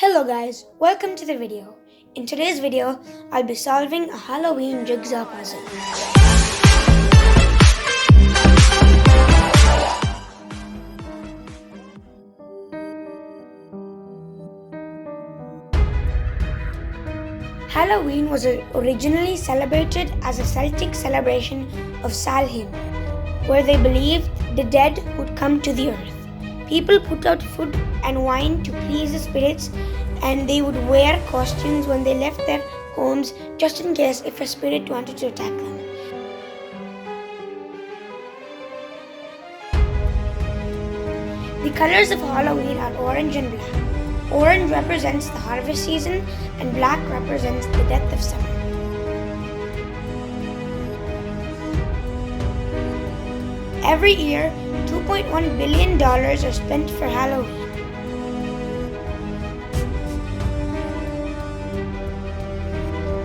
Hello guys, welcome to the video. In today's video, I'll be solving a Halloween jigsaw puzzle. Halloween was originally celebrated as a Celtic celebration of Samhain, where they believed the dead would come to the earth. People put out food and wine to please the spirits, and they would wear costumes when they left their homes just in case if a spirit wanted to attack them. The colors of Halloween are orange and black. Orange represents the harvest season and black represents the death of summer. Every year, $2.1 billion are spent for Halloween.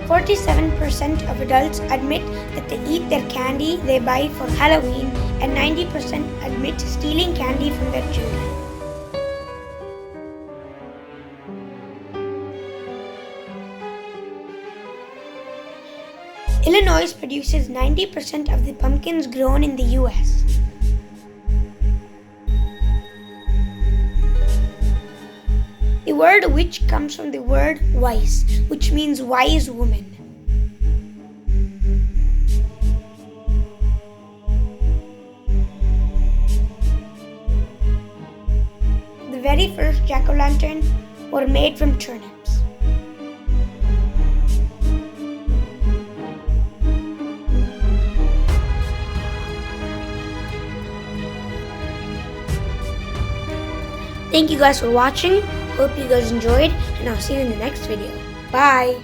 %47% of adults admit that they eat their candy they buy for Halloween, and 90% admit stealing candy from their children. Illinois produces 90% of the pumpkins grown in the US. The word witch comes from the word wise, which means wise woman. The very first jack-o'-lantern were made from turnips. Thank you guys for watching. Hope you guys enjoyed, and I'll see you in the next video. Bye!